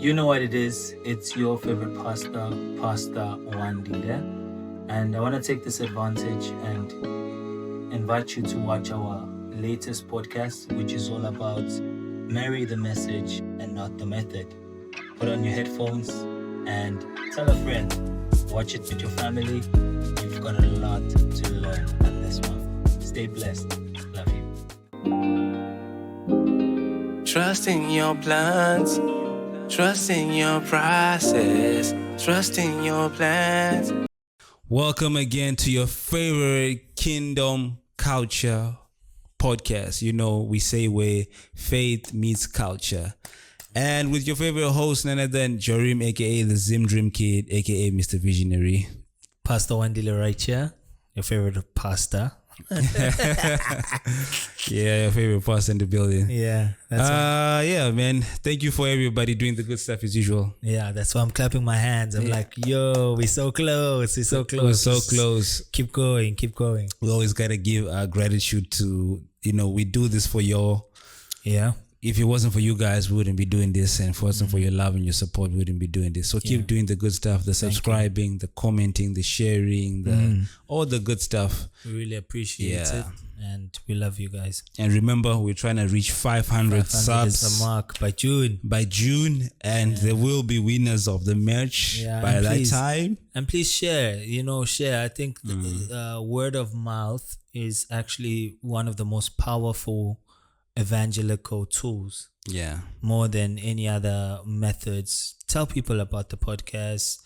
You know what it is. It's your favorite pastor, Pastor Wandile. And I want to take this advantage and invite you to watch our latest podcast, which is all about marry the message and not the method. Put on your headphones and tell a friend. Watch it with your family. You've got a lot to learn on this one. Stay blessed. Love you. Trust in your plans. Trust in your process. Trust in your plans. Welcome again to your favorite Kingdom Culture podcast. You know, we say where faith meets culture. And with your favorite host, none other than Jorim, aka the Zim Dream Kid, aka Mr. Visionary. Pastor Wandile right here. Your favorite pastor. Yeah, your favorite pastor in the building. Yeah. That's yeah, man. Thank you for everybody doing the good stuff as usual. Yeah, that's why I'm clapping my hands. I'm like, yo, we're so close. We're so close. We're so close. Keep going. Keep going. We always gotta give our gratitude to, we do this for y'all. Yeah. If it wasn't for you guys, we wouldn't be doing this. And if it wasn't for your love and your support, we wouldn't be doing this. So keep doing the good stuff, the subscribing, the commenting, the sharing, all the good stuff. We really appreciate it. And we love you guys. And remember, we're trying to reach 500 subs. Is the mark by June. And there will be winners of the merch by that time. And please share, share. I think the word of mouth is actually one of the most powerful evangelical tools, more than any other methods. Tell people about the podcast.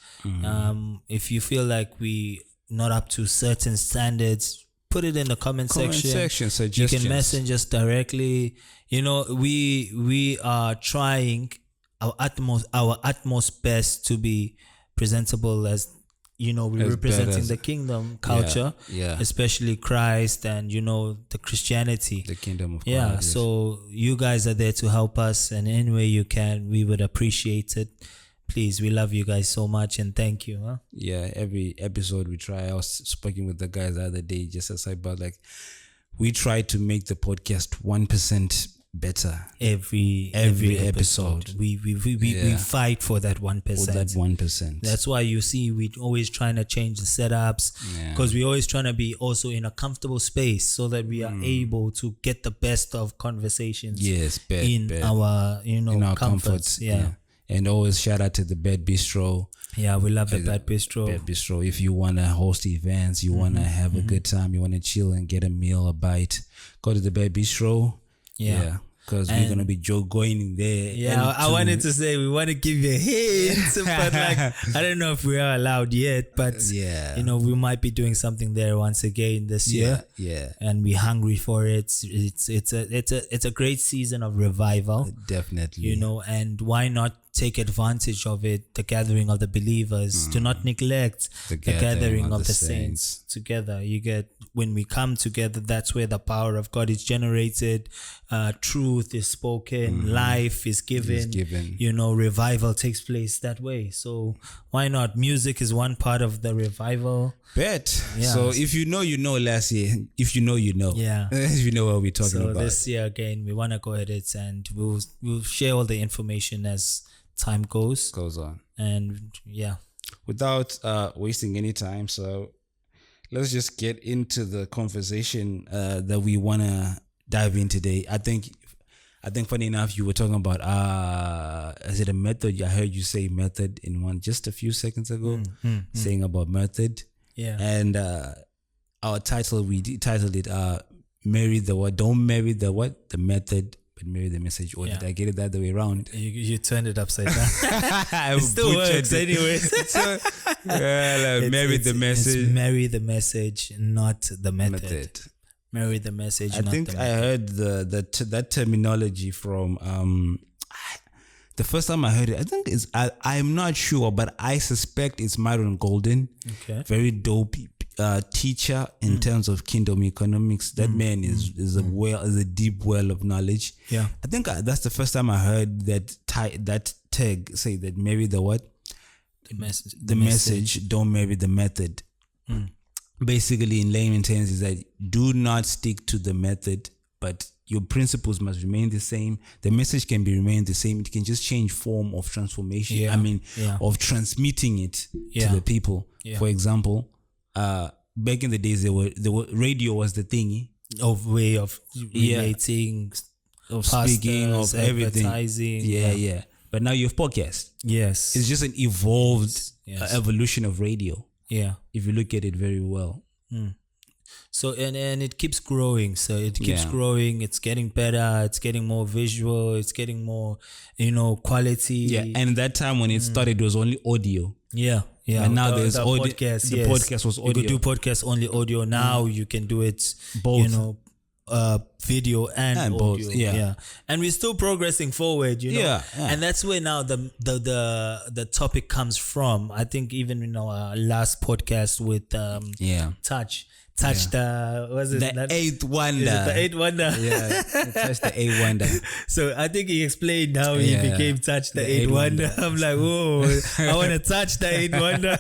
If you feel like we not up to certain standards, put it in the comment section. You can message us directly. We are trying our utmost best to be presentable as we're representing the kingdom culture, especially Christ and the Christianity, the kingdom of God. So you guys are there to help us, and any way you can, we would appreciate it. Please, we love you guys so much, and thank you. Every episode we try. I was speaking with the guys the other day, just as about we try to make the podcast 1% better every episode. We fight for that 1%. For that 1%. That's why you see we always trying to change the setups, because we're always trying to be also in a comfortable space so that we are able to get the best of conversations. In our our comforts. And always shout out to the Bed Bistro. Yeah, we love the Bed Bistro. Bed Bistro. If you want to host events, you want to have a good time, you want to chill and get a meal, a bite, go to the Bed Bistro. Because we're going to be going in there. I wanted to say we want to give you a hint, but I don't know if we are allowed yet, but we might be doing something there once again this year. And we're hungry for it. It's a great season of revival. Definitely. And why not take advantage of it, the gathering of the believers, do not neglect the gathering of the saints together. When we come together, that's where the power of God is generated, truth is spoken, life is given. Revival takes place that way. So why not? Music is one part of the revival. So if you know, last year, if you know, if you know what we're talking about. So this year again, we want to go at it, and we'll share all the information as time goes on. And without wasting any time, so let's just get into the conversation that we want to dive in today. I think funny enough, you were talking about is it a method? I heard you say method in one just a few seconds ago, saying about method. And our title, we titled it marry the what, don't marry the what, the method, but marry the message. Or did I get it the other way around? You turned it upside down. It still works anyway. Marry the message. It's marry the message, not the method. Marry the message. I think I heard that terminology from the first time I heard it. I think it's I'm not sure, but I suspect it's Myron Golden. Okay. Very dope teacher in terms of kingdom economics. That man is a deep well of knowledge. I think that's the first time I heard that tag say that marry the what? The message, don't marry the method. Basically, in layman terms, is that do not stick to the method, but your principles must remain the same. The message can be remain the same. It can just change form of transformation. Of transmitting it to the people. Yeah. For example, back in the days, radio was the thing of way of relating, of speaking, of everything. Advertising. But now you have podcasts. Yes, it's just an evolved evolution of radio. Yeah, if you look at it very well. So and it keeps growing. So it keeps growing. It's getting better. It's getting more visual. It's getting more, quality. Yeah, and that time when it started, it was only audio. Yeah. And now there's audio. Podcast, the podcast was audio. You could do podcast only audio. Now you can do it both. Video and audio. Both. Yeah. And we're still progressing forward. And that's where now the topic comes from. I think even in our last podcast with Touch the eighth wonder. Is it the eighth wonder? Yeah, Touch the eighth wonder. So I think he explained how he became Touch the eighth wonder. I'm like, whoa, I want to touch the eighth wonder.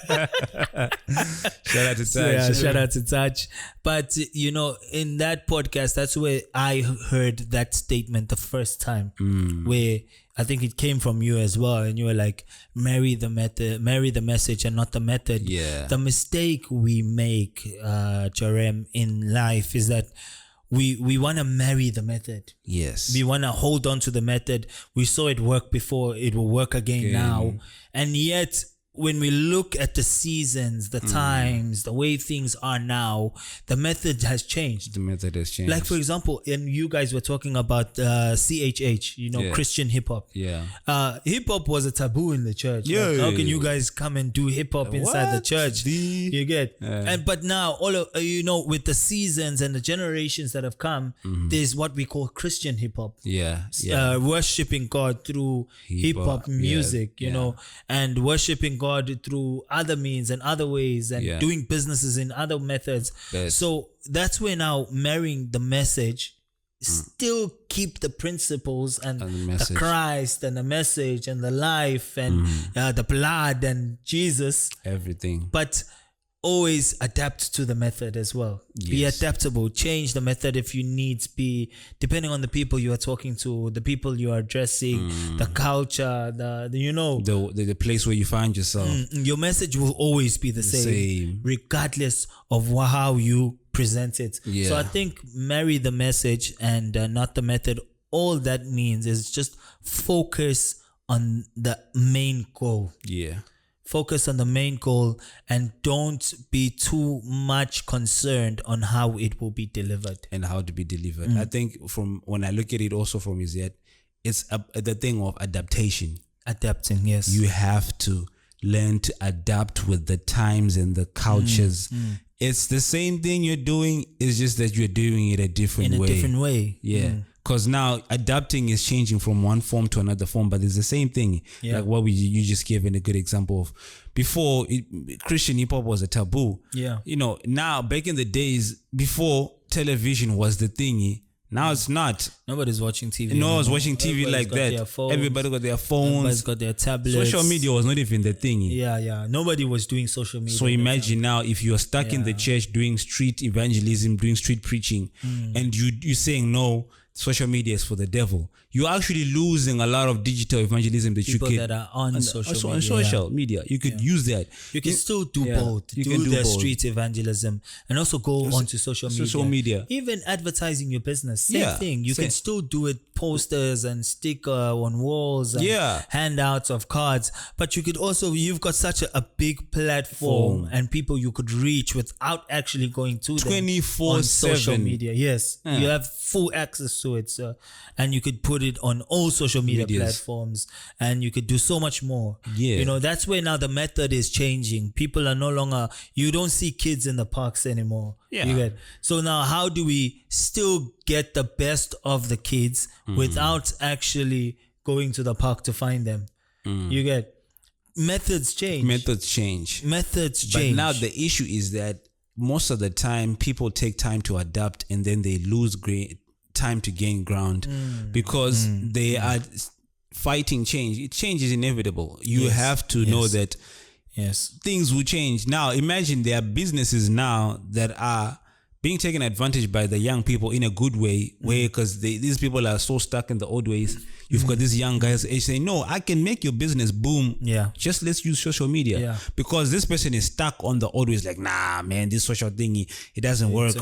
Shout out to Touch. Shout out to Touch. But in that podcast, that's where I heard that statement the first time, where I think it came from you as well, and you were like, marry the message and not the method. Yeah. The mistake we make, Jarem, in life is that we want to marry the method. Yes. We want to hold on to the method. We saw it work before, it will work again now. And yet, when we look at the seasons, the times, the way things are now, the method has changed. Like, for example, and you guys were talking about CHH, Christian hip hop. Yeah. Hip hop was a taboo in the church. Yeah. Like, how can you guys come and do hip hop inside the church? You get? But now, all of with the seasons and the generations that have come, there's what we call Christian hip hop. Worshipping God through hip hop music, and worshipping God through other means and other ways, and doing businesses in other methods. So that's where now marrying the message, still keep the principles and the Christ and the message and the life and the blood and Jesus, everything, but always adapt to the method as well. Be adaptable. Change the method if you need to be, depending on the people you are talking to, the people you are addressing, the culture, the place where you find yourself. Your message will always be the same, regardless of how you present it. So I think marry the message and not the method. All that means is just focus on the main goal. Focus on the main goal and don't be too much concerned on how it will be delivered. I think from when I look at it also from is that it's the thing of adaptation. Adapting, yes. You have to learn to adapt with the times and the cultures. It's the same thing you're doing. It's just that you're doing it a different way. Yeah. Because now adapting is changing from one form to another form, but it's the same thing. Like what you just gave in a good example of. Before, Christian hip hop was a taboo. Now back in the days before television was the thingy. Now it's not. Nobody's watching TV. No one's watching TV like that. Everybody got their phones. Everybody's got their tablets. Social media was not even the thing. Nobody was doing social media. So imagine now if you're stuck in the church doing street evangelism, doing street preaching, and you're saying no, social media is for the devil. You're actually losing a lot of digital evangelism that people you could that are on social media. You could use that. You can still do both. You can do the street evangelism and also go onto social media. Even advertising your business, same thing. You can still do it. Posters and stick on walls and handouts of cards, but you could also, you've got such a big platform and people you could reach without actually going to 24/7 on social media. You have full access to it, and you could put it on all social media platforms, and you could do so much more. That's where now the method is changing. People are no longer, you don't see kids in the parks anymore. So now how do we still get the best of the kids without actually going to the park to find them? You get? Methods change. But now the issue is that most of the time people take time to adapt and then they lose time to gain ground because they are fighting change. Change is inevitable. You have to know that things will change. Now imagine there are businesses now that are being taken advantage by the young people in a good way, where because these people are so stuck in the old ways. You've got these young guys saying, no, I can make your business boom. Yeah. Just let's use social media. Yeah. Because this person is stuck on the old ways, like, nah, man, this social thing, it doesn't work.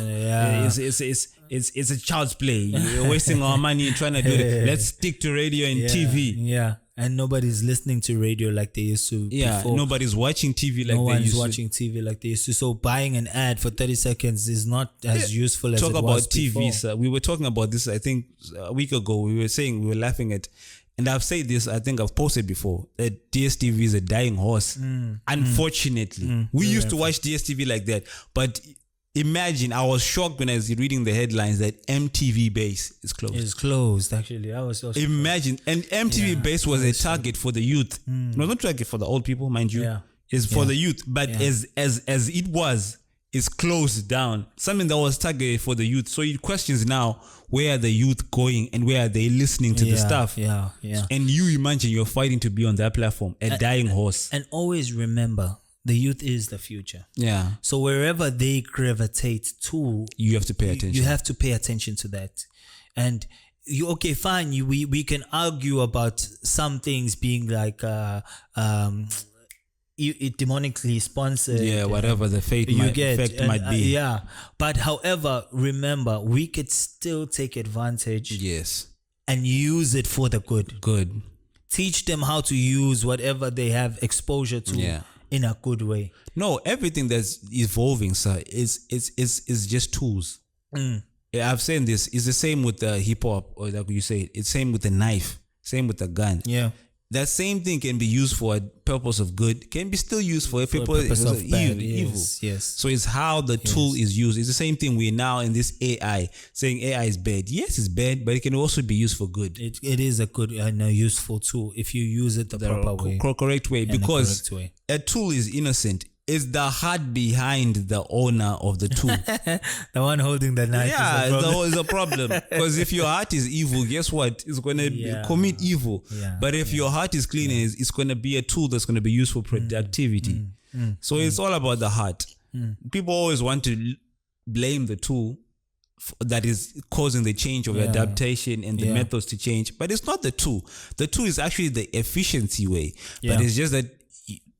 It's a child's play. You're wasting our money trying to do it. Let's stick to radio and TV. Yeah. And nobody's listening to radio like they used to before. Nobody's watching TV like they used to. No one's watching TV like they used to. So buying an ad for 30 seconds is not as useful as it was before. Talk about TV, sir. We were talking about this, I think, a week ago. We were laughing at, and I've said this, I think I've posted before, that DSTV is a dying horse. Unfortunately. We used to watch DSTV like that. But imagine, I was shocked when I was reading the headlines that MTV Base is closed. It's closed, actually. I was also imagine, and MTV Base was a target for the youth. No, not target for the old people, mind you. Yeah. It's for the youth. But as it was, it's closed down. Something that was targeted for the youth. So it questions now, where are the youth going and where are they listening to the stuff? Yeah. And you imagine you're fighting to be on that platform, a dying horse. And always remember, the youth is the future. Yeah. So wherever they gravitate to, you have to pay attention. You have to pay attention to that. And we can argue about some things being like demonically sponsored. Yeah, whatever the effect might be. Yeah. But however, remember, we could still take advantage. Yes. And use it for the good. Good. Teach them how to use whatever they have exposure to. Yeah. In a good way. No, everything that's evolving, sir, is just tools. Yeah, I've said this. It's the same with the hip hop, or like you say, it's same with the knife, same with the gun. Yeah. That same thing can be used for a purpose of good, can be still used for a purpose of evil. Yes. So it's how the tool is used. It's the same thing we're now in this AI, saying AI is bad. Yes, it's bad, but it can also be used for good. It is a good and a useful tool if you use it the proper way. Correct way. Because a tool is innocent. It's the heart behind the owner of the tool. The one holding the knife. Yeah, is a problem. Because if your heart is evil, guess what? It's going to commit evil. Yeah. But if your heart is clean, it's going to be a tool that's going to be used for productivity. So it's all about the heart. People always want to blame the tool that is causing the change of adaptation and the methods to change. But it's not the tool. The tool is actually the efficiency way. But it's just that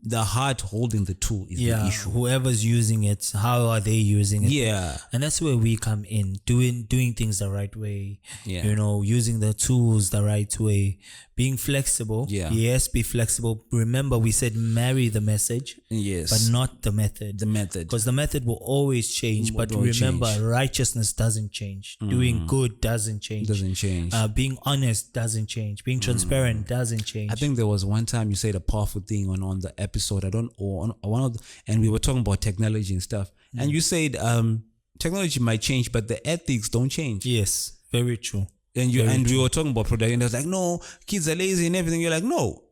the heart holding the tool is the issue. Whoever's using it, how are they using it? Yeah. And that's where we come in, doing things the right way. Yeah. Using the tools the right way. Being flexible. Yeah. Yes, be flexible. Remember, we said marry the message. Yes. But not the method. The method. Because the method will always change. But remember, righteousness doesn't change. Doing good doesn't change. Being honest doesn't change. Being transparent doesn't change. I think there was one time you said a powerful thing on the episode. And we were talking about technology and stuff. And you said technology might change, but the ethics don't change. Yes, very true. And we were talking about product, and I was like, no, kids are lazy and everything. You're like, no.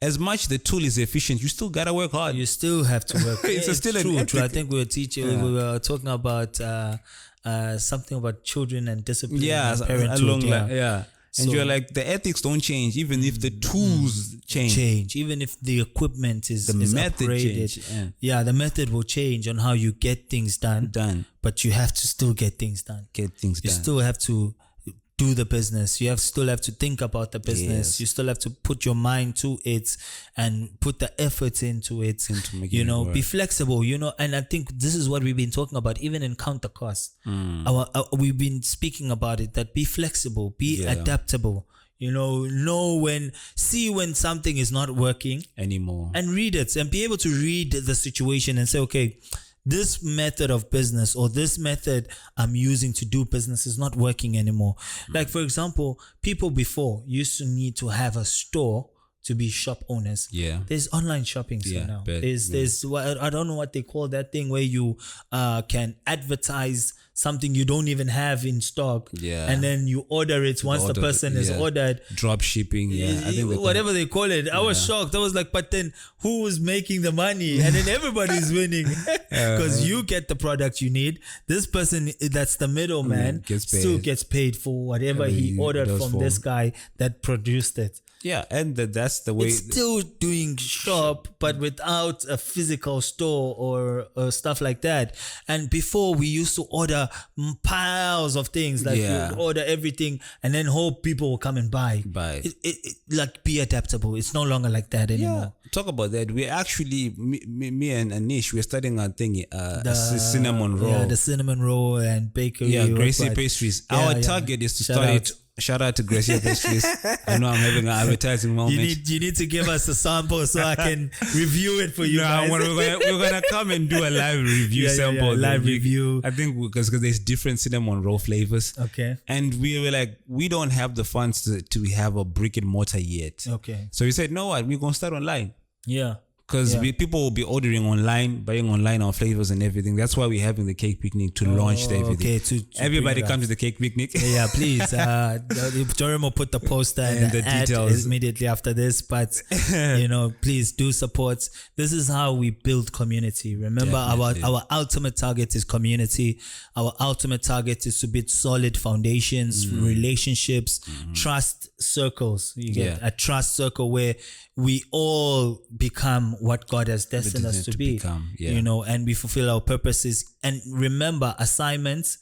As much the tool is efficient, you still gotta work hard. You still have to work. It's still an ethic. I think we were teaching. We were talking about something about children and discipline. Yeah, and parenthood. And you're like, the ethics don't change, even if the tools change. Even if the equipment is method upgraded. Change. Yeah, the method will change on how you get things done. But you have to still get things done. You still have to do the business. You still have to think about the business. Yes. You still have to put your mind to it and put the effort into it. Be flexible, and I think this is what we've been talking about, even in Counter Cost. We've been speaking about it, that be flexible, be adaptable. See when something is not working anymore, and read it and be able to read the situation and say, okay, this method of business or this method I'm using to do business is not working anymore. Like, for example, people before used to need to have a store to be shop owners. Yeah. There's online shopping now. There's I don't know what they call that thing where you can advertise something you don't even have in stock. Yeah. And then you order it once the person is ordered. Drop shipping. Yeah. I think whatever they call it. I was shocked. I was like, but then who's making the money? And then everybody's winning because you get the product you need. This person that's the middleman still gets paid for whatever he ordered from this guy that produced it. Yeah, and that's the way. It's still doing shop, but without a physical store or stuff like that. And before we used to order piles of things, like you would order everything and then hope people will come and buy. Like be adaptable. It's no longer like that anymore. Yeah, talk about that. We actually, me and Anish, we're starting our thing, cinnamon roll. Yeah, the cinnamon roll and bakery. Yeah, Gracie Pastries. Our target is to start it. Shout out to Gracie Pastries. I know I'm having an advertising moment. You need to give us a sample so I can review it for you guys. We're gonna come and do a live review sample. Live review. I think because there's different cinnamon roll flavors. Okay. And we were like, we don't have the funds to have a brick and mortar yet. Okay. So we said, no, what? We're gonna start online. Yeah. Because people will be ordering online, buying online our flavors and everything. That's why we're having the cake picnic to launch everything. Okay, everybody come to the cake picnic. Yeah, please. Joram will put the poster and the details immediately after this. But please do support. This is how we build community. Remember, our ultimate target is community. Our ultimate target is to build solid foundations, relationships, trust circles. You get a trust circle where we all become what God has destined us to be, and we fulfill our purposes. And remember, assignments,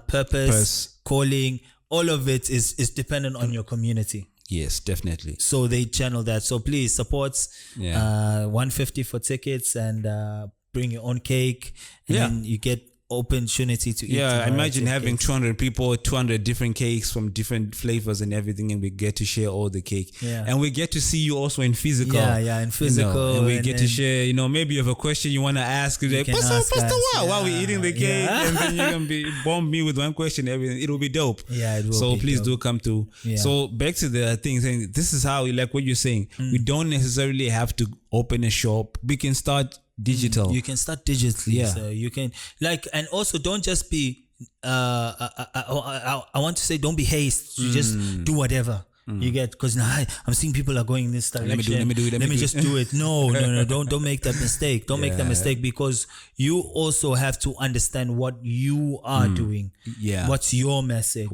purpose, calling, all of it is dependent on your community. Yes, definitely. So they channel that. So please support. $150 for tickets and bring your own cake, and then you get opportunity to eat. Yeah, imagine having 200 people, 200 different cakes from different flavors and everything, and we get to share all the cake. Yeah. And we get to see you also in physical. Yeah, in physical. And we get to share, maybe you have a question you want to ask. You're like, Pastor, while we're eating the cake, and then you can bomb me with one question, everything. It'll be dope. Yeah, it will. So be please dope. do come to. Yeah. So back to the thing, saying this is how, like what you're saying, we don't necessarily have to open a shop. We can start digital. You can start digitally. So you can and also don't just be I want to say don't be hasty. You just do whatever. You get, because now I'm seeing people are going in this direction. Let me just do it. No, don't make that mistake. Don't make that mistake, because you also have to understand what you are doing. Yeah. What's your message?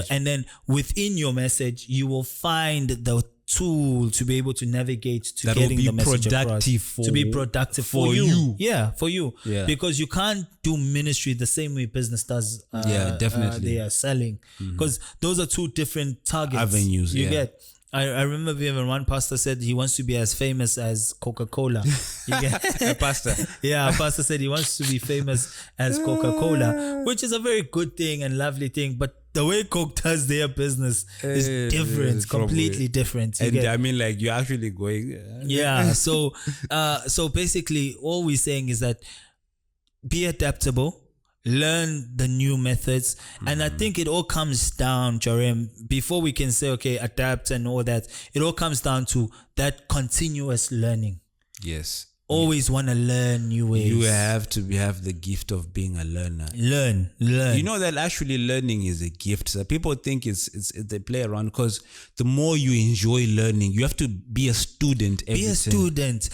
And then within your message, you will find the tool to be able to navigate to that getting the message across, to be productive for you. Yeah, for you. Yeah. Because you can't do ministry the same way business does. Definitely. They are selling, because those are two different targets. Avenues. You get. I remember even one pastor said he wants to be as famous as Coca-Cola. You get a pastor. Yeah, a pastor said he wants to be famous as Coca-Cola, which is a very good thing and lovely thing, but the way Coke does their business is different, completely different. And I mean, like, you're actually going. Yeah. So basically, all we're saying is that be adaptable, learn the new methods, and I think it all comes down, Jarem. Before we can say okay, adapt and all that, it all comes down to that continuous learning. Yes. Always want to learn new ways. You have to have the gift of being a learner. Learn. You know that actually learning is a gift. So people think it's they play around, because the more you enjoy learning, you have to be a student. Be a student.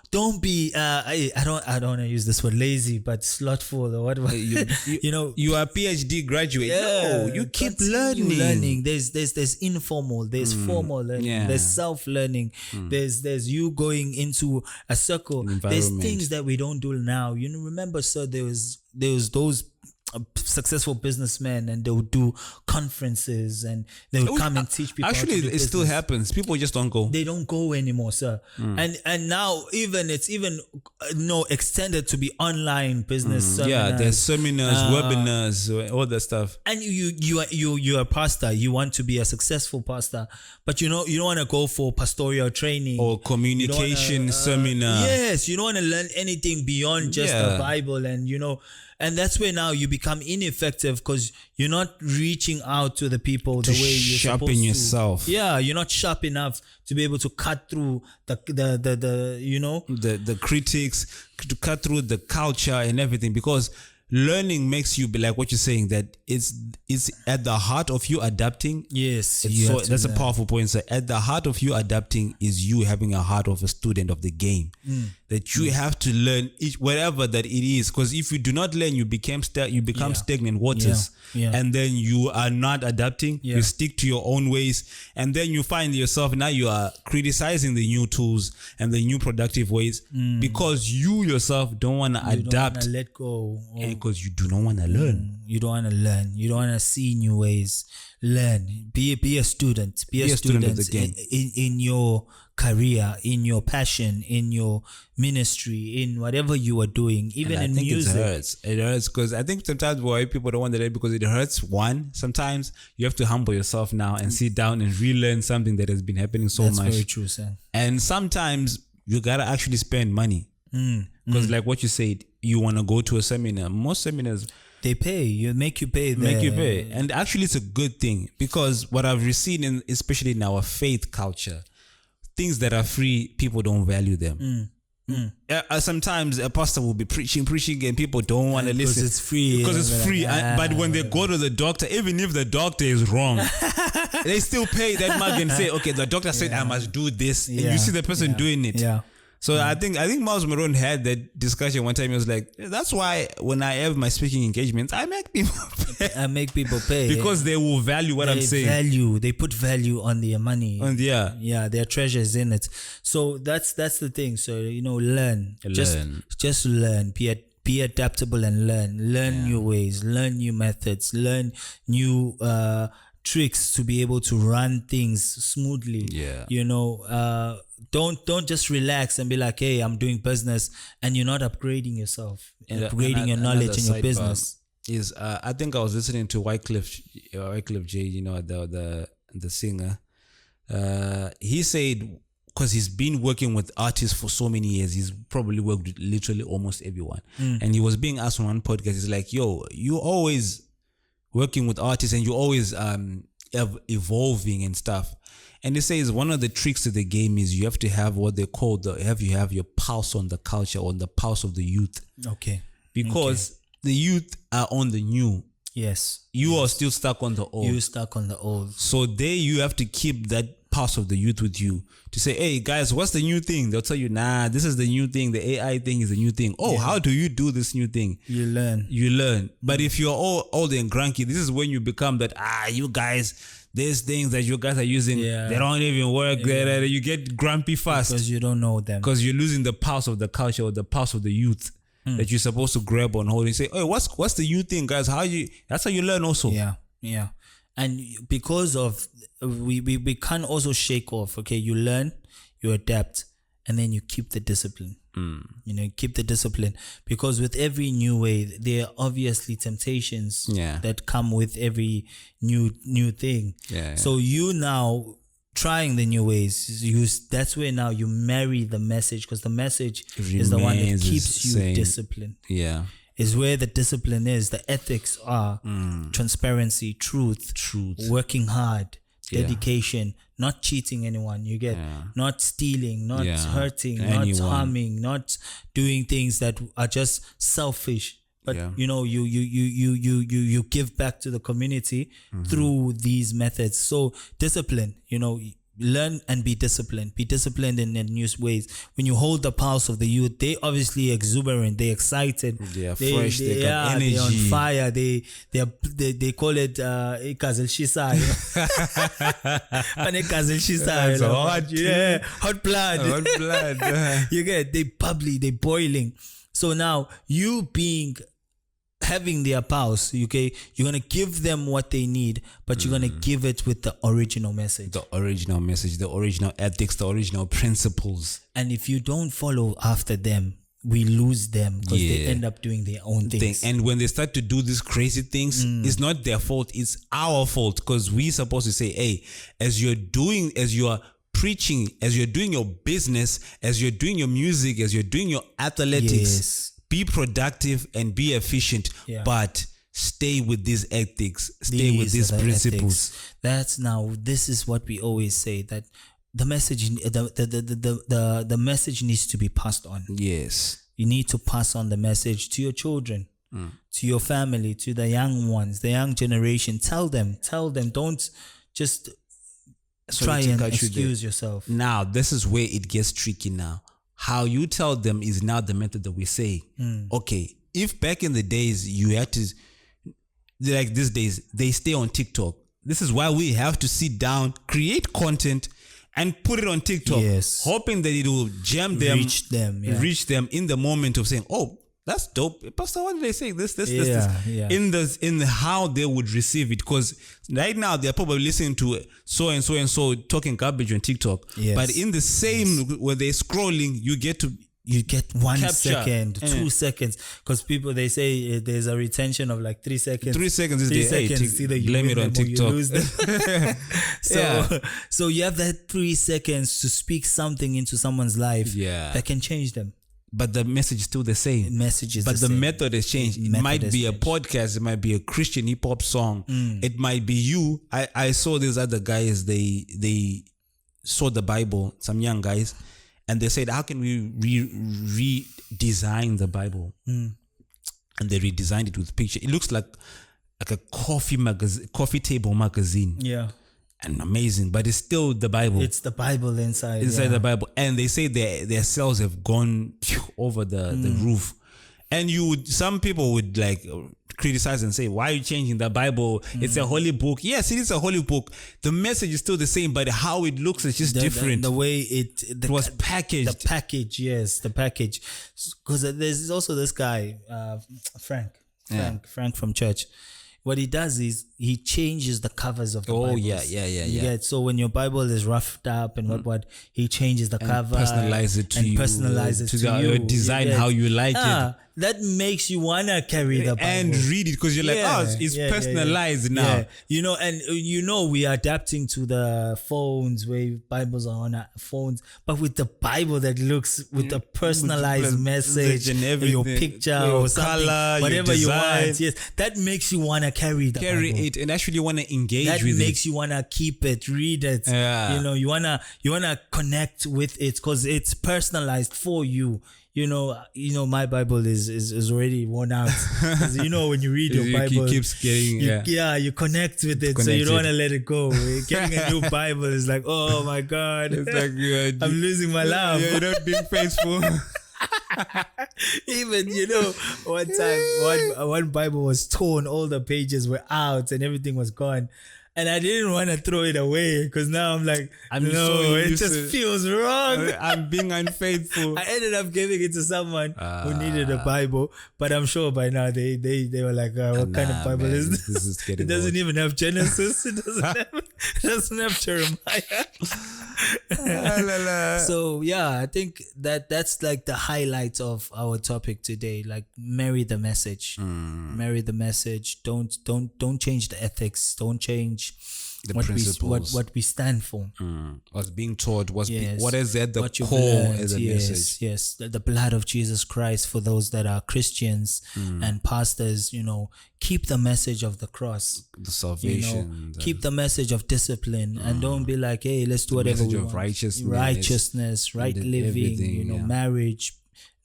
Don't be. I don't want to use this word lazy, but slothful or whatever. You are a PhD graduate. Yeah, no, you keep learning. There's informal. There's formal learning. Yeah. There's self learning. There's you going into a circle. There's things that we don't do now. Remember, sir, there was those successful businessmen, and they would do conferences, and they would come and teach people. Actually, it still happens. People just don't go. They don't go anymore, sir. And now it's even extended to be online business. Yeah, there's seminars, webinars, all that stuff. And you're a pastor. You want to be a successful pastor, but you don't want to go for pastoral training or communication seminar. Yes, you don't want to learn anything beyond just the Bible, and that's where now you become ineffective, because you're not reaching out to the people the way you're supposed to. Yourself. Yeah, you're not sharp enough to be able to cut through the critics, to cut through the culture and everything, because learning makes you be like what you're saying, that it's at the heart of you adapting. Yes. So that's a powerful point. So at the heart of you adapting is you having a heart of a student of the game. that you have to learn whatever that it is, because if you do not learn, you become stagnant waters, and then you are not adapting. You stick to your own ways, and then you find yourself now you are criticizing the new tools and the new productive ways because you yourself don't want to adapt, don't wanna let go, because you do not want to learn. You don't want to learn. You don't want to see new ways. Learn. Be a student. Be a student of the game. In your career, in your passion, in your ministry, in whatever you are doing, even in music. It hurts because I think sometimes why people don't want to learn, because it hurts. One, sometimes you have to humble yourself now and sit down and relearn something that has been happening so much. That's very true, sir. And sometimes you gotta actually spend money, because like what you said, you want to go to a seminar. Most seminars, they pay. Make you pay. And actually it's a good thing, because what I've seen, especially in our faith culture, things that are free, people don't value them. Sometimes a pastor will be preaching and people don't want to listen because it's free. But when they go to the doctor, even if the doctor is wrong, they still pay that mug and say, okay, the doctor said I must do this, and you see the person doing it. So I think Miles Marone had that discussion one time. He was like, that's why when I have my speaking engagements, I make people pay. Because they will value what I'm saying. They put value on their money. And their treasures in it. So that's the thing. So learn. Just learn. Be adaptable and learn new ways, learn new methods, learn new tricks to be able to run things smoothly. Don't just relax and be like, hey, I'm doing business, and you're not upgrading yourself, upgrading your knowledge in your business. I think I was listening to Wycliffe J, the singer. He said, because he's been working with artists for so many years, he's probably worked with literally almost everyone. And he was being asked on one podcast, he's like, yo, you always working with artists and you always evolving and stuff. And he says one of the tricks to the game is you have to have what they call you have your pulse on the culture, on the pulse of the youth. Okay. Because the youth are on the new. Yes. You are still stuck on the old. You're stuck on the old. So you have to keep that pulse of the youth with you to say, hey guys, what's the new thing? They'll tell you, nah, this is the new thing. The AI thing is the new thing. Oh, how do you do this new thing? You learn. But if you're all old and cranky, this is when you become that, you guys, there's things that you guys are using, they don't even work. You get grumpy fast. Because you don't know them. Because you're losing the pulse of the culture or the pulse of the youth that you're supposed to grab on hold and say, oh, what's the new thing, guys? That's how you learn also. Yeah. And because of, we can't also shake off. Okay, you learn, you adapt, and then you keep the discipline. Keep the discipline, because with every new way there are obviously temptations that come with every new thing. So you now trying the new ways, that's where now you marry the message, because the message is the one that keeps you disciplined. Is where the discipline is. The ethics are transparency, truth, working hard, dedication, not cheating anyone, you get, not stealing, not hurting, not harming, not doing things that are just selfish, but you give back to the community through these methods. So discipline, learn and be disciplined in new ways. When you hold the pulse of the youth, they obviously exuberant, they excited, they're fresh, they got energy, they're on fire, they call it Kazel Shisa. Hot blood. You get, they bubbly, they boiling. So now you having their pulse, okay, you're gonna give them what they need, but you're gonna give it with the original message, the original ethics, the original principles. And if you don't follow after them, we lose them, because they end up doing their own things. And when they start to do these crazy things, it's not their fault, it's our fault, because we're supposed to say, hey, as you are preaching, as you're doing your business, as you're doing your music, as you're doing your athletics, be productive and be efficient, but stay with these ethics, stay with these principles. This is what we always say, that the message, the message needs to be passed on. Yes. You need to pass on the message to your children, to your family, to the young ones, the young generation. Tell them, don't just try and excuse yourself. Now, this is where it gets tricky now. how you tell them is now the method that we say. Okay, if back in the days you had to, like these days, they stay on TikTok. This is why we have to sit down, create content, and put it on TikTok, hoping that it will jam them, reach them in the moment of saying, "Oh, that's dope, Pastor. What did they say? This. In how they would receive it, because right now they're probably listening to so and so talking garbage on TikTok. But in the same when they're scrolling, you get 1 second, 2 seconds, because people, they say there's a retention of like 3 seconds. 3 seconds is 3 seconds. Either you blame it on TikTok. So you have that 3 seconds to speak something into someone's life that can change them. But the message is still the same. But the method has changed. It might be a podcast. It might be a Christian hip hop song. It might be you. I saw these other guys. They saw the Bible. Some young guys, and they said, "How can we redesign the Bible?" And they redesigned it with picture. It looks like a coffee table magazine. Yeah. And amazing, but it's still the Bible. It's the Bible inside the Bible, and they say their cells have gone over the roof. And some people would like criticize and say, "Why are you changing the Bible? It's a holy book." Yes, it is a holy book. The message is still the same, but how it looks is just different. The way it was packaged. The package, yes, the package. Because there's also this guy, Frank from church. What he does is he changes the covers of the Bible. Yeah. So when your Bible is roughed up and what, he changes the cover, personalize it to you, personalizes to you, design how you like it. That makes you wanna carry the Bible and read it, because you're like, it's personalized now. And we are adapting to the phones where Bibles are on our phones, but with the Bible that looks with the personalized message and your picture or something, color, whatever you want. Yes, that makes you wanna carry Bible. It and actually want to engage with it. That makes you want to keep it, read it. You want to connect with it because it's personalized for you. My Bible is already worn out. When you read your Bible, it keeps getting you connect with it, so you don't want to let it go. Getting a new Bible is like, oh my God, it's like I'm losing my love. You're not being faithful. Even one time one Bible was torn, all the pages were out and everything was gone, and I didn't want to throw it away because now I'm like, it just feels wrong. I'm being unfaithful. I ended up giving it to someone who needed a Bible, but I'm sure by now they were like, what kind of Bible is this? This is getting it doesn't even have Genesis. It doesn't have Jeremiah. So I think that's like the highlight of our topic today. Like, marry the message. Marry the message. Don't change the ethics. Don't change the principles. What we stand for. What's being taught. What is at the core as a message. Yes, the blood of Jesus Christ for those that are Christians and pastors. Keep the message of the cross, the salvation. Keep the message of discipline, and don't be like, hey, let's do whatever we want. Righteousness, right living. Marriage,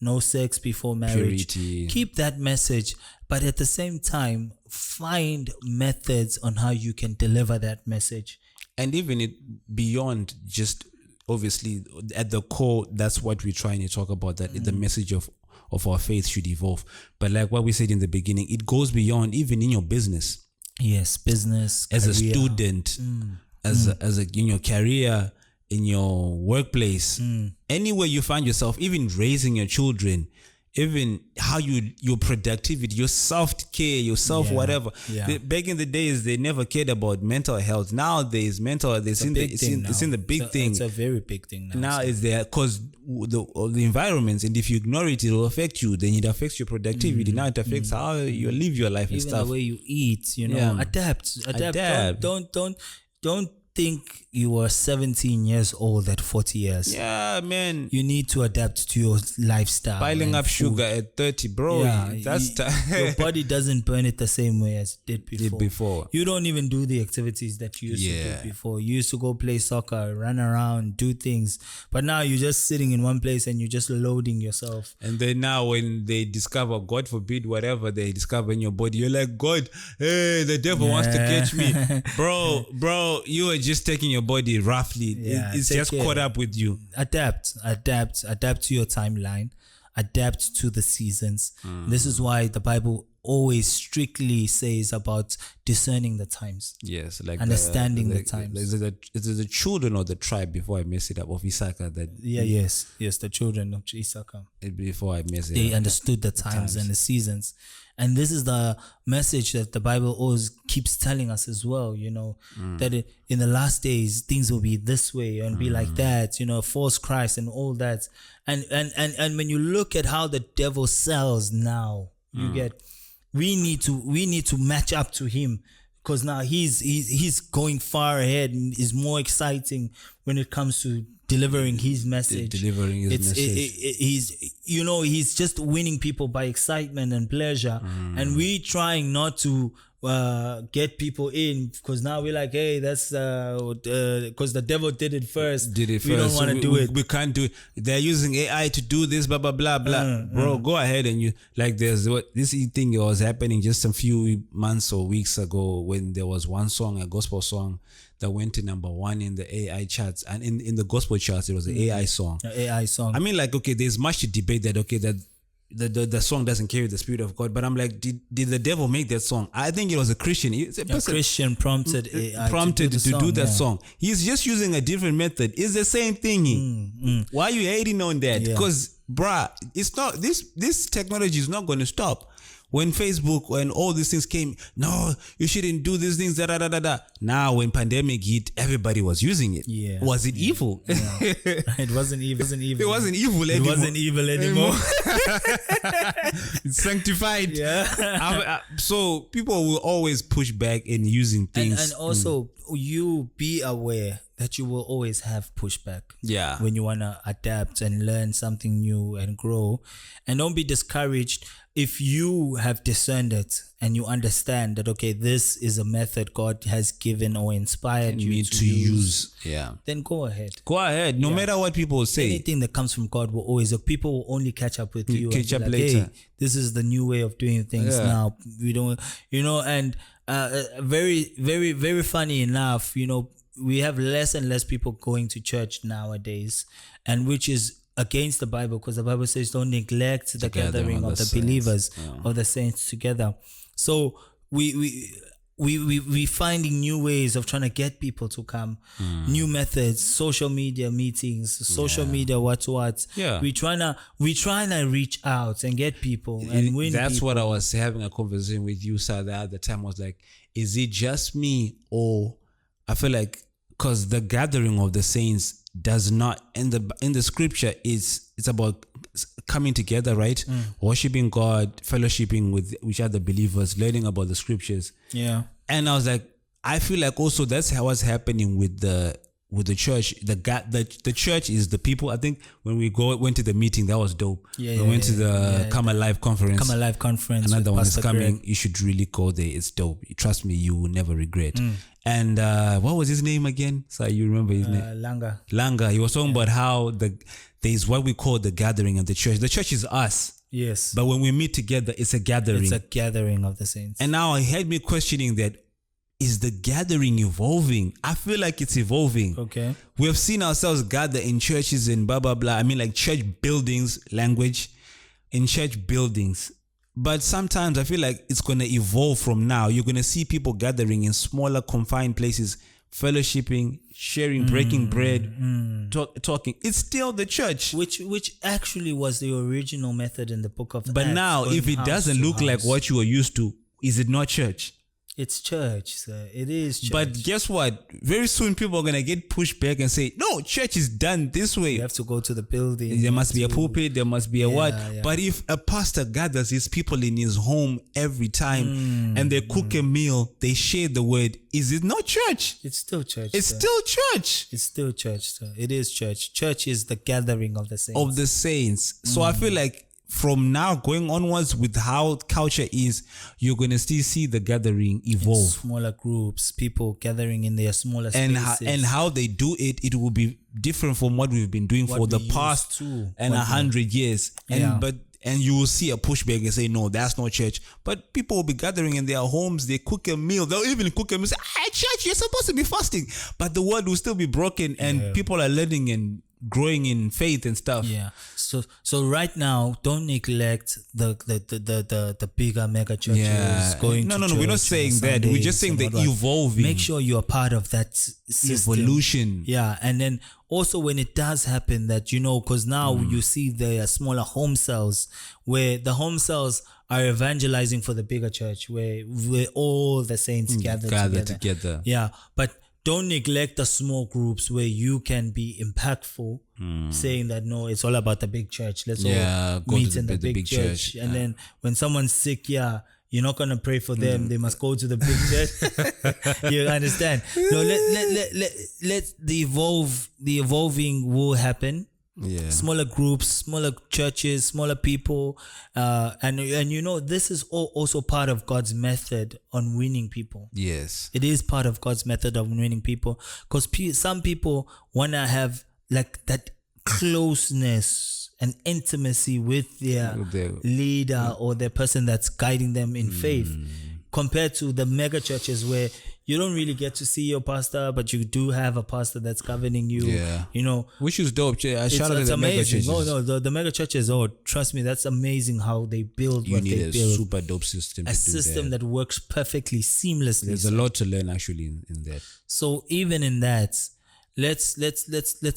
no sex before marriage. Purity. Keep that message, but at the same time, find methods on how you can deliver that message. And even it beyond just, obviously, at the core, that's what we're trying to talk about, that the message of our faith should evolve. But like what we said in the beginning, it goes beyond even in your business. Yes, business, as career. A student, as a in your career, in your workplace, anywhere you find yourself, even raising your children, even how your productivity, your self-care, whatever. Back in the days, they never cared about mental health. Nowadays, mental health it's in the big thing. It's a very big thing now. Now it's there because the environments, and if you ignore it, it will affect you. Then it affects your productivity. Now it affects how you live your life and even stuff. The way you eat, adapt. Don't think you were 17 years old at 40 years. Yeah, man. You need to adapt to your lifestyle. Piling up sugar at 30, bro. That's your body doesn't burn it the same way as it did before. You don't even do the activities that you used to do before. You used to go play soccer, run around, do things. But now you're just sitting in one place and you're just loading yourself. And then now when they discover, God forbid, whatever they discover in your body, you're like, God, hey, the devil wants to catch me. Bro, you are just taking your body roughly. Yeah, It's just caught up with you. Adapt to your timeline, adapt to the seasons. This is why the Bible always strictly says about discerning the times. Yes, like understanding the times. Is it the children or the tribe, before I mess it up, of Issachar that yes, the children of Issachar. Before I mess it They up, understood the times and the seasons. And this is the message that the Bible always keeps telling us as well, that in the last days, things will be this way and be like that, false Christ and all that. And when you look at how the devil sells now, you get, we need to match up to him, because now he's going far ahead and is more exciting when it comes to delivering his message. He's just winning people by excitement and pleasure, and we trying not to get people in, because now we're like, hey, that's because the devil did it first. We don't want to do it. We can't do it. They're using AI to do this, blah blah blah blah. Bro, go ahead and there's this thing was happening just a few months or weeks ago, when there was one song, a gospel song, that went to number 1 in the AI charts, and in the gospel charts, it was an AI song. An AI song. I mean, like, okay, there's much to debate that, okay, that the song doesn't carry the Spirit of God, but I'm like, did the devil make that song? I think it was a Christian. Christian prompted AI to do that song. He's just using a different method. It's the same thing. Why are you hating on that? Because, bruh, it's not this technology is not going to stop. When Facebook and all these things came, no, you shouldn't do these things, da da da da da. Now, when pandemic hit, everybody was using it. Yeah. Was it evil? No. It wasn't evil. It wasn't evil anymore. It wasn't evil anymore. It's sanctified. Yeah. So people will always push back in using things. And also, you be aware that you will always have pushback. Yeah. When you want to adapt and learn something new and grow. And don't be discouraged if you have discerned it and you understand that, okay, this is a method God has given or inspired you to use. Yeah. Then go ahead. Go ahead. No matter what people say. Anything that comes from God will always, people will only catch up with you. Catch up like, later. Hey, this is the new way of doing things now. We don't, and very, very, very funny enough, we have less and less people going to church nowadays, and which is against the Bible, because the Bible says don't neglect the gathering of the believers, of the saints together. So we finding new ways of trying to get people to come, new methods, social media meetings, social media, what. Yeah. We trying to reach out and get people and win. That's people. what I was having a conversation with you, sir, the other time. I was like, is it just me, or I feel like, because the gathering of the saints does not, in the scripture, it's about coming together, right? Worshiping God, fellowshipping with each other believers, learning about the scriptures. Yeah. And I was like, I feel like also that's what's happening with the church. The church is the people. I think when we went to the meeting, that was dope. We went to the Come Alive conference. Come Alive conference. Another one is coming. Greg. You should really go there. It's dope. Trust me, you will never regret. And what was his name again? So you remember his name? Langa. He was talking about how there's what we call the gathering of the church. The church is us. Yes. But when we meet together, it's a gathering. It's a gathering of the saints. And now it had me questioning that, is the gathering evolving? I feel like it's evolving. Okay. We have seen ourselves gather in churches and blah, blah, blah. I mean, like church buildings, language, in church buildings. But sometimes I feel like it's going to evolve from now. You're going to see people gathering in smaller, confined places, fellowshipping, sharing, breaking bread, talking. It's still the church. Which actually was the original method in the book of But Acts, now, if it doesn't look like what you are used to, is it not church? It's church, sir. It is church. But guess what? Very soon people are going to get pushed back and say, no, church is done this way. You have to go to the building. There must be a pulpit. There must be a what. Yeah. But if a pastor gathers his people in his home every time and they cook a meal, they share the word, is it not church? It's still church. It's sir. still church. It's still church, sir. It is church. Church is the gathering of the saints. So I feel like from now going onwards with how culture is, you're going to still see the gathering evolve. In smaller groups, people gathering in their smaller spaces. And how they do it, it will be different from what we've been doing for the past 100 years. But and you will see a pushback and say, no, that's not church. But people will be gathering in their homes, they cook a meal, they'll even cook a meal, say, hey, church, you're supposed to be fasting. But the word will still be broken, and people are learning and growing in faith and stuff. Yeah. So right now, don't neglect the bigger mega churches going. No, we're not saying that. We're just saying the evolving. Make sure you're part of that system. Evolution. Yeah, and then also when it does happen, that because now you see there are smaller home cells where the home cells are evangelizing for the bigger church, where all the saints gather together. Yeah, but don't neglect the small groups where you can be impactful, saying that, no, it's all about the big church. Let's all meet in the big church. And then when someone's sick, you're not going to pray for them. They must go to the big church. You understand? No, let the evolving will happen. Yeah. Smaller groups, smaller churches, smaller people, and this is also part of God's method on winning people. Yes, it is part of God's method of winning people, because some people want to have like that closeness and intimacy with their leader or their person that's guiding them in faith, compared to the mega churches where you don't really get to see your pastor, but you do have a pastor that's governing you. Yeah. Which is dope. I shout out to the mega churches. Oh no, the mega churches. Oh, trust me, that's amazing how they build what they build. You need a super dope system. A system that works perfectly, seamlessly. There's a lot to learn actually in that. So even in that, let's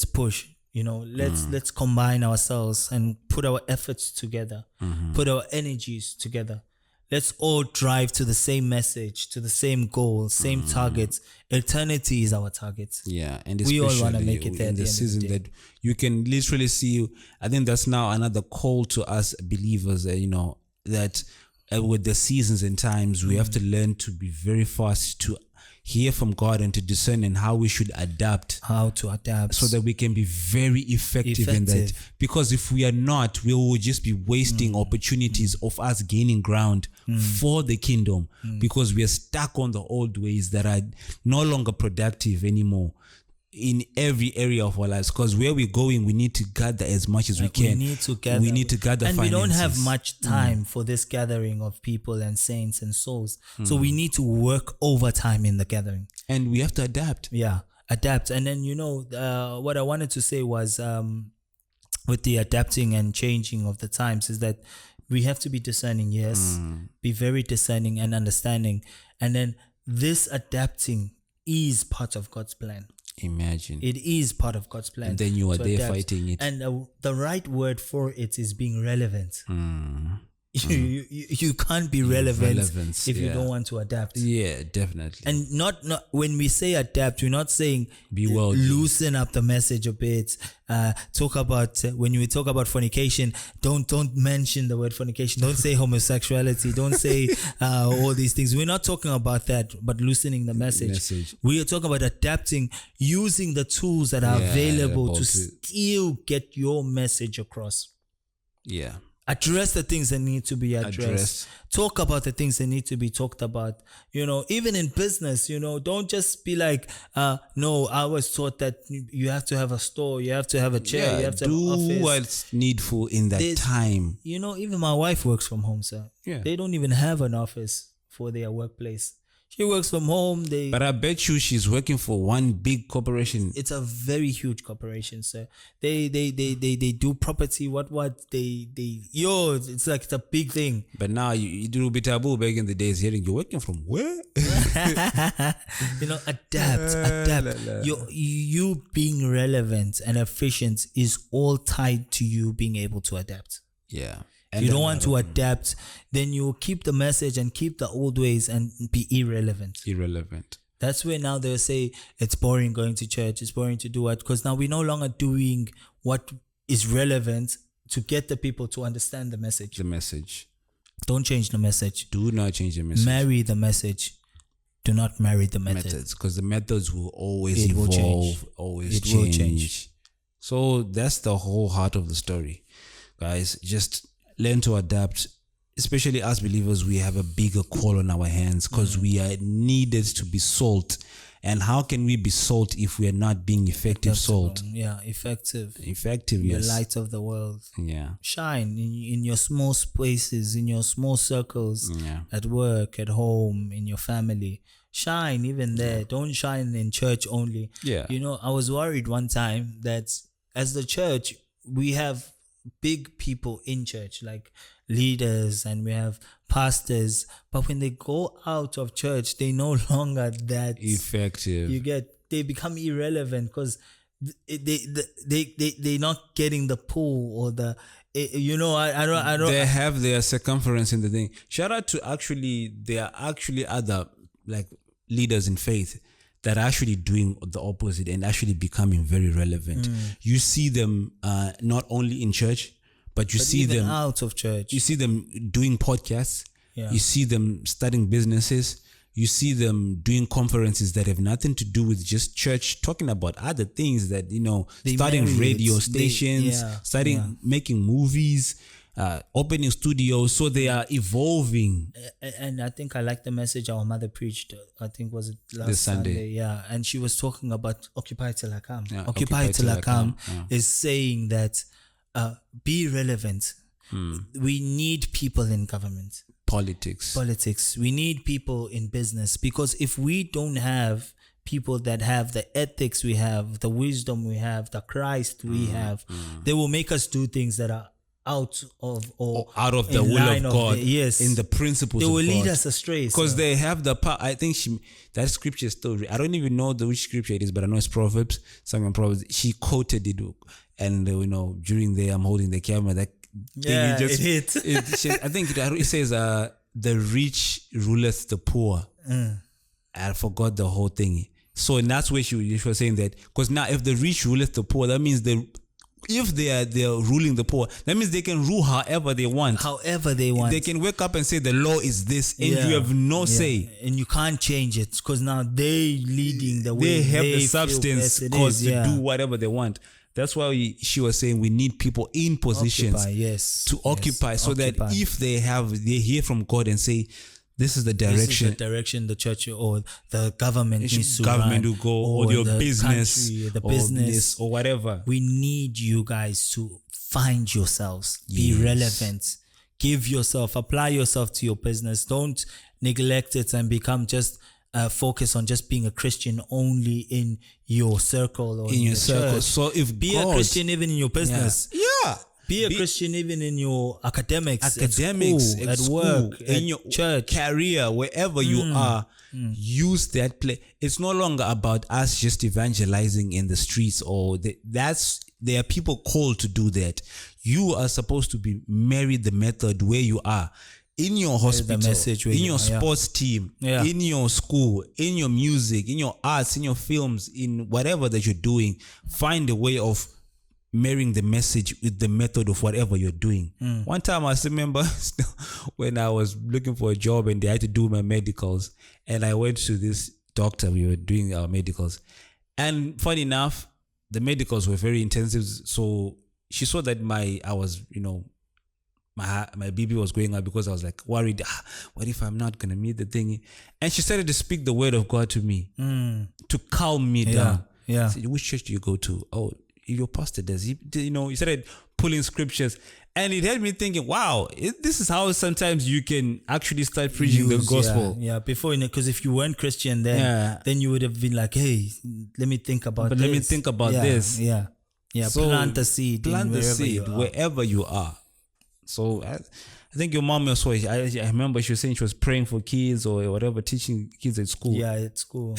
push. Let's combine ourselves and put our efforts together, put our energies together. Let's all drive to the same message, to the same goal, same targets. Eternity is our target. Yeah, and we all want to make it there in the season that you can literally see. I think that's now another call to us believers. That with the seasons and times, we have to learn to be very fast to hear from God and to discern and how we should adapt. How to adapt. So that we can be very effective in that. Because if we are not, we will just be wasting opportunities of us gaining ground for the kingdom, because we are stuck on the old ways that are no longer productive anymore in every area of our lives. Because where we're going, we need to gather as much as we can. We need to gather. And finances. We don't have much time for this gathering of people and saints and souls. So we need to work overtime in the gathering. And we have to adapt. Yeah, adapt. And then, what I wanted to say was, with the adapting and changing of the times, is that we have to be discerning, yes. Be very discerning and understanding. And then this adapting is part of God's plan. Imagine. It is part of God's plan. And then you are there adapt. Fighting it. And the right word for it is being relevant. You can't be relevant if you don't want to adapt. Yeah, definitely. And not when we say adapt, we're not saying be well, loosen up the message a bit. Talk about when we talk about fornication, don't mention the word fornication. Don't say homosexuality. Don't say all these things. We're not talking about that, but loosening the message. We are talking about adapting, using the tools that are available to still get your message across. Yeah. Address the things that need to be addressed. Talk about the things that need to be talked about. Even in business, don't just be like, no, I was taught that you have to have a store, you have to have a chair, you have to have an office. Do what's needful in that time. Even my wife works from home, sir. Yeah. They don't even have an office for their workplace. She works from home. But I bet you she's working for one big corporation. It's a very huge corporation, sir. They do property. It's like it's a big thing. But now you do be taboo back in the days hearing you're working from where? Adapt. You being relevant and efficient is all tied to you being able to adapt. Yeah. If you don't want to adapt, then you keep the message and keep the old ways and be irrelevant. That's where now they'll say it's boring going to church, it's boring to do what, because now we're no longer doing what is relevant to get the people to understand the message. Don't change the message. Do not change the message. Marry the message. Do not marry the methods. Because the methods will always evolve, always change. So that's the whole heart of the story. Guys, just learn to adapt. Especially as believers, we have a bigger call on our hands because we are needed to be salt And how can we be salt if we are not being effective salt? Yeah, effective. Effective, yes. The light of the world. Yeah. Shine in your small spaces, in your small circles, at work, at home, in your family. Shine even there. Don't shine in church only. Yeah. You know, I was worried one time that as the church, we have big people in church, like leaders, and we have pastors, but when they go out of church, they no longer that effective. They become irrelevant because they're not getting the pull or the, you know, I don't. They have their circumference in the thing. Shout out to there are actually other like leaders in faith that are actually doing the opposite and actually becoming very relevant. You see them not only in church, but you see them out of church. You see them doing podcasts. Yeah. You see them starting businesses. You see them doing conferences that have nothing to do with just church, talking about other things that, you know, starting radio stations, making movies, opening studios. So they are evolving. And I think I like the message our mother preached. I think was it last Sunday. Yeah. And she was talking about Occupy Till I Come. Yeah, Occupy Till I Come is saying that be relevant. We need people in government. Politics. We need people in business, because if we don't have people that have the ethics we have, the wisdom we have, the Christ we have, they will make us do things that are out of the will of God. In the principles of God. They will lead us astray. Because they have the power. I think that scripture is still, I don't even know which scripture it is, but I know it's Proverbs. Some Proverbs. She quoted it, and you know, during the I'm holding the camera, that it hit. I think it says, the rich ruleth the poor. I forgot the whole thing. So, and that's where she was saying that, because now if the rich ruleth the poor, that means if they're ruling the poor, that means they can rule however they want. They can wake up and say the law is this, and you have no say. And you can't change it, because now they leading the way. They have the substance to do whatever they want. That's why she was saying we need people in positions to occupy, so that if they hear from God and say, this is the direction the church or the government needs to will go, or your business, country, the business or whatever. We need you guys to find yourselves, be relevant, give yourself, apply yourself to your business. Don't neglect it and become just focus on just being a Christian only in your circle or in your circle. Church. So if be a Christian even in your business. Be a Christian even in your academics, at work, in your church, career, wherever you are. Use that play. It's no longer about us just evangelizing in the streets, or there are people called to do that. You are supposed to be married the method where you are. In your hospital, in your sports team, in your school, in your music, in your arts, in your films, in whatever that you're doing, find a way of marrying the message with the method of whatever you're doing. One time I still remember when I was looking for a job and they had to do my medicals, and I went to this doctor. We were doing our medicals, and funny enough, the medicals were very intensive. So she saw that my BP was going up, because I was like worried, what if I'm not going to meet the thing? And she started to speak the word of God to me to calm me down. I said, which church do you go to? Oh, your pastor does. He started pulling scriptures, and it had me thinking, wow, this is how sometimes you can actually start preaching the gospel. Before, because if you weren't Christian then you would have been like, hey, let me think about this. This. So plant the seed. Wherever you are. So I think your mom also, I remember she was saying she was praying for kids or whatever, teaching kids at school. At school.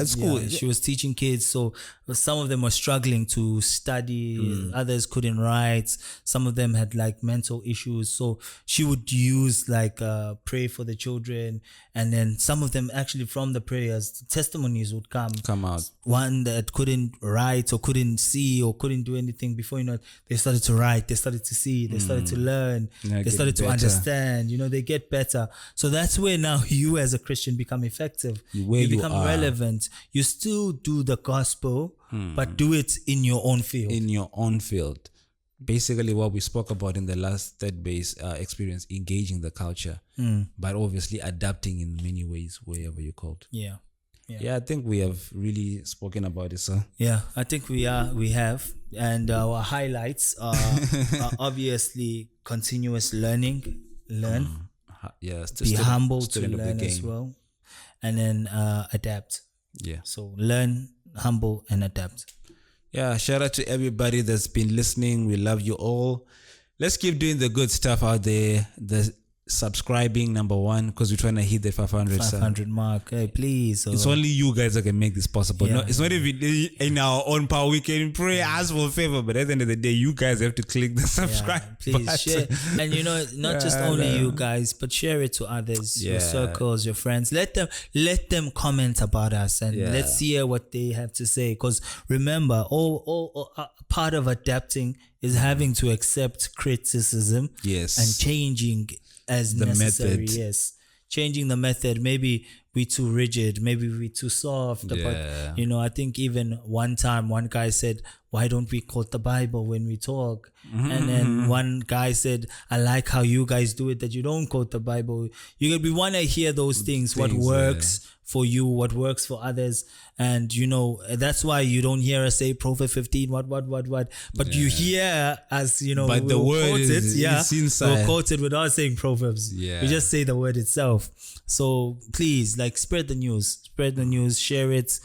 She was teaching kids. So some of them were struggling to study. Others couldn't write. Some of them had like mental issues. So she would use pray for the children. And then some of them actually from the prayers, testimonies would come out. One that couldn't write or couldn't see or couldn't do anything, before you know it, they started to write, they started to see, they started to learn, they started to understand, they get better. So that's where now you as a Christian become effective. You become relevant. You still do the gospel, but do it in your own field. Basically what we spoke about in the last third base experience, engaging the culture, but obviously adapting in many ways wherever you're called. Yeah, I think we have really spoken about it, sir. Yeah, I think we have, and our highlights are obviously continuous learning, be humble to learn as well, and then adapt. Yeah. So learn, humble, and adapt. Yeah, shout out to everybody that's been listening. We love you all. Let's keep doing the good stuff out there. The subscribing, number one, because we're trying to hit the 500 mark. Hey, please. It's only you guys that can make this possible. Yeah. No, it's not even in our own power. We can pray, ask for a favor, but at the end of the day, you guys have to click the subscribe please button. Share. And not just only you guys, but share it to others, your circles, your friends. Let them comment about us, and let's hear what they have to say. Because remember, all part of adapting is having to accept criticism, and changing as the necessary. Method. Yes, changing the method. Maybe we too rigid, maybe we too soft. But I think even one time one guy said, why don't we quote the Bible when we talk? And then one guy said, I like how you guys do it, that you don't quote the Bible. We want to hear those things, what works for you, what works for others. And that's why you don't hear us say Prophet 15 what, but you hear us, but the word is inside. We'll quote it without saying Proverbs. We just say the word itself. So please, spread the news, share it.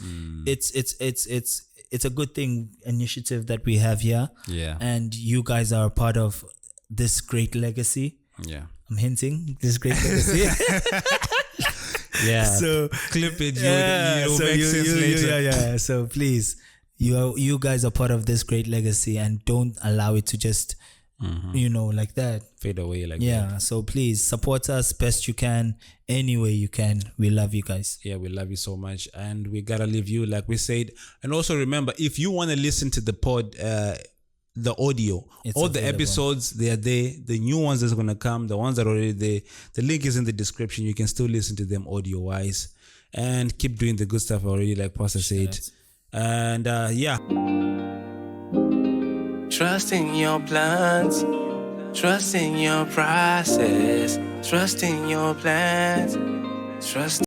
It's a good initiative that we have here. And you guys are a part of this great legacy. I'm hinting this great legacy. So clip it. You'll make sense later. So please, you guys are part of this great legacy, and don't allow it to just like that fade away that. So please support us best you can, any way you can. We love you guys. We love you so much, and we gotta leave you like we said. And also remember, if you want to listen to the pod, the audio, all the episodes, they are there. The new ones that's going to come, the ones that are already there, the link is in the description. You can still listen to them audio wise, and keep doing the good stuff already, like Pastor said. And trust in your plans, trust in your process, trust in your plans, trust